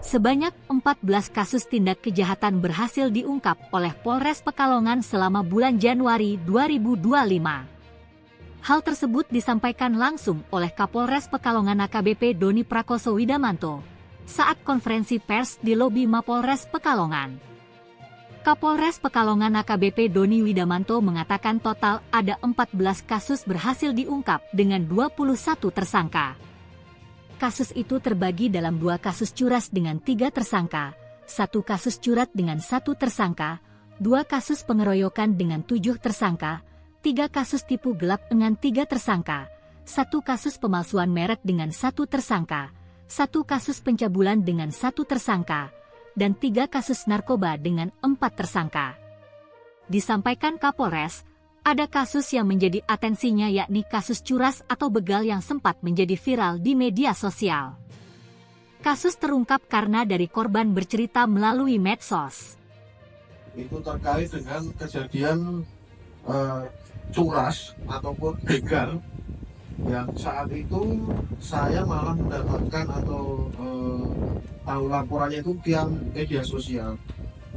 Sebanyak 14 kasus tindak kejahatan berhasil diungkap oleh Polres Pekalongan selama bulan Januari 2025. Hal tersebut disampaikan langsung oleh Kapolres Pekalongan AKBP Doni Prakoso Widamanto saat konferensi pers di lobi Mapolres Pekalongan. Kapolres Pekalongan AKBP Doni Widamanto mengatakan total ada 14 kasus berhasil diungkap dengan 21 tersangka. Kasus itu terbagi dalam 2 kasus curas dengan 3 tersangka, 1 kasus curat dengan 1 tersangka, 2 kasus pengeroyokan dengan 7 tersangka, 3 kasus tipu gelap dengan 3 tersangka, 1 kasus pemalsuan merek dengan 1 tersangka, 1 kasus pencabulan dengan 1 tersangka, dan 3 kasus narkoba dengan 4 tersangka. Disampaikan Kapolres, ada kasus yang menjadi atensinya yakni kasus curas atau begal yang sempat menjadi viral di media sosial. Kasus terungkap karena dari korban bercerita melalui medsos. Itu terkait dengan kejadian curas ataupun begal yang saat itu saya malah mendapatkan atau tahu laporannya itu via media sosial.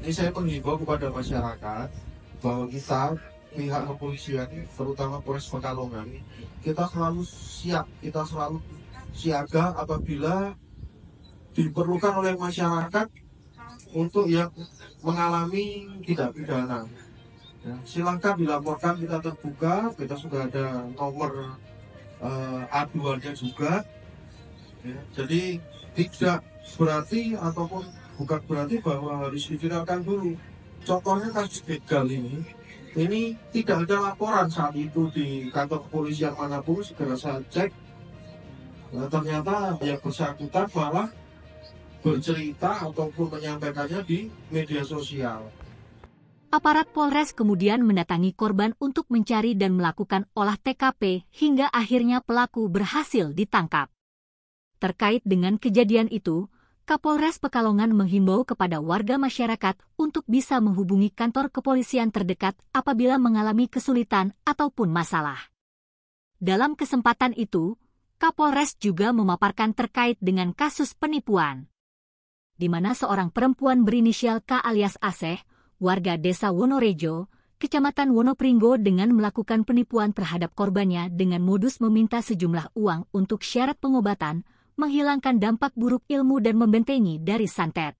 Ini saya menghimbau kepada masyarakat bahwa kita pihak kepolisian, terutama Polres Pekalongan, kita selalu siap, kita selalu siaga apabila diperlukan oleh masyarakat untuk yang mengalami tindak pidana. Ya, silakan dilaporkan, kita terbuka, kita sudah ada nomor aduannya juga. Ya, jadi tidak berarti ataupun bukan berarti bahwa harus diviralkan dulu. Contohnya kasus begal ini tidak ada laporan saat itu di kantor kepolisian manapun. Segera saya cek, ternyata yang bersangkutan malah bercerita ataupun menyampaikannya di media sosial. Aparat Polres kemudian mendatangi korban untuk mencari dan melakukan olah TKP hingga akhirnya pelaku berhasil ditangkap. Terkait dengan kejadian itu, Kapolres Pekalongan menghimbau kepada warga masyarakat untuk bisa menghubungi kantor kepolisian terdekat apabila mengalami kesulitan ataupun masalah. Dalam kesempatan itu, Kapolres juga memaparkan terkait dengan kasus penipuan, di mana seorang perempuan berinisial K alias Aseh, warga Desa Wonorejo, Kecamatan Wonopringgo dengan melakukan penipuan terhadap korbannya dengan modus meminta sejumlah uang untuk syarat pengobatan, menghilangkan dampak buruk ilmu dan membentengi dari santet.